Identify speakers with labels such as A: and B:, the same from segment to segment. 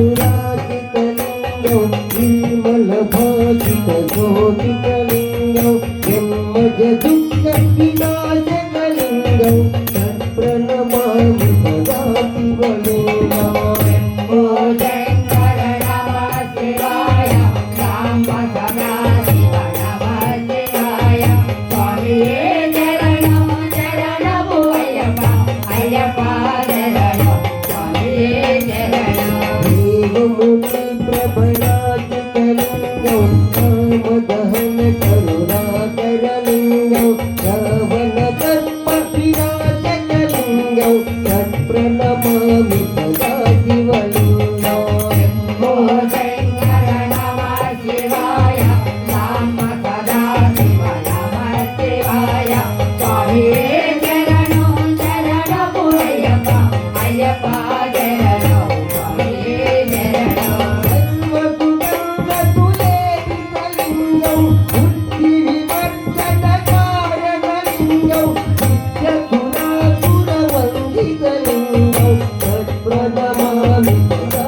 A: సురాజితలింగం నిర్మల భాషిత శోభితలింగం జన్మజ దుఃఖ వినాశకలింగం ప్రణమామి సదా శివలింగం. దేవముని ప్రభరాజితలింగం కామదహన కరుణాకరలింగం రావణ దర్ప వినాశకలింగం తత్ప్రణమామి సదా శివలింగం. వినాశకలింగం తత్ప్రణమామి సదా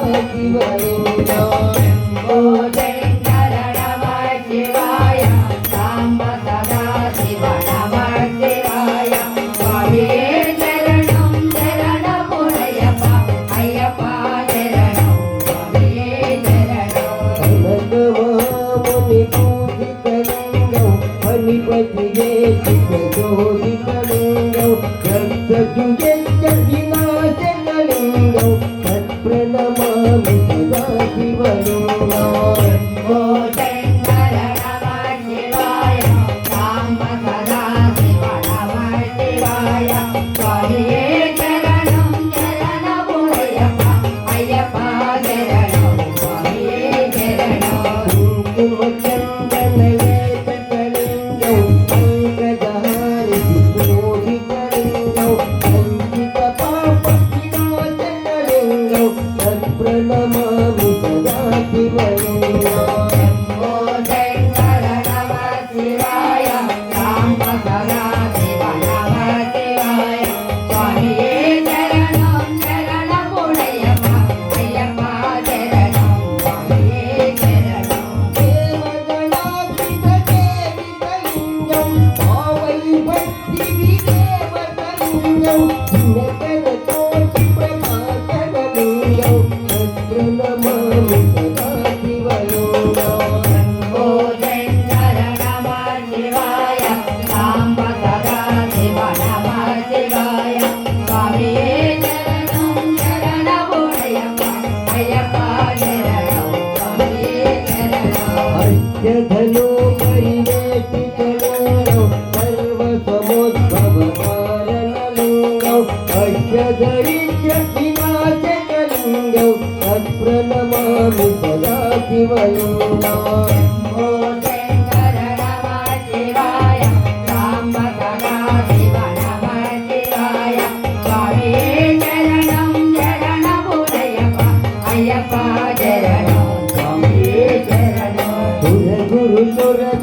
A: ధను పరివేషితలింగం సర్వసముద్భవకారణలింగం అష్యదరిద్ర వినాశకలింగం తత్ప్రణమామి సదా శివలింగం.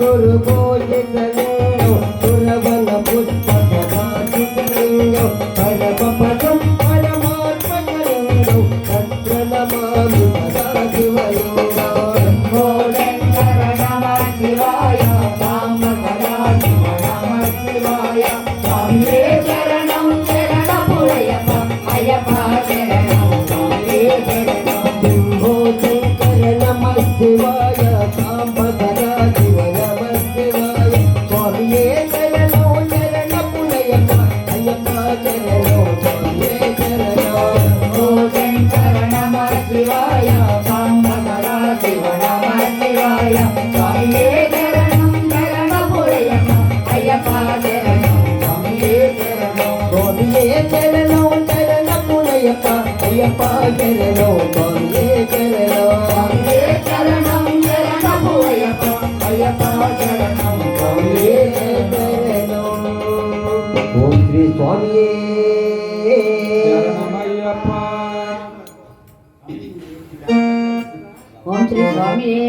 A: గురు భోజితలింగం సురవన పుష్పకలింగం పరమపదం పరమాత్మకలింగం తత్ప్రణమామి సదా శివలింగం. శంభో శంకర నమః శివాయ సాంబ సదా శివ నమః శివాయ స్వామియే శరణో శరణ పునయప్ప అయ్యప్ప శరణో స్వామియే శరణో. ఓ శంకర నమః శివాయ సాంబ సదా శివ నమః శివాయ స్వామియే శరణం శరణ పునయప్ప అయ్యప్ప శరణో స్వామియే శరణో. స్వామియే శరణో శరణ పునయప్ప అయ్యప్ప శరణో స్వామియే శరణో. స్వామియే శరణం శరణ పునయప్ప అయ్యప్ప శరణం స్వామియే శరణో. ఓం శ్రీ స్వామియే శరణమయ్యప్ప. ఓం శ్రీ స్వామియే.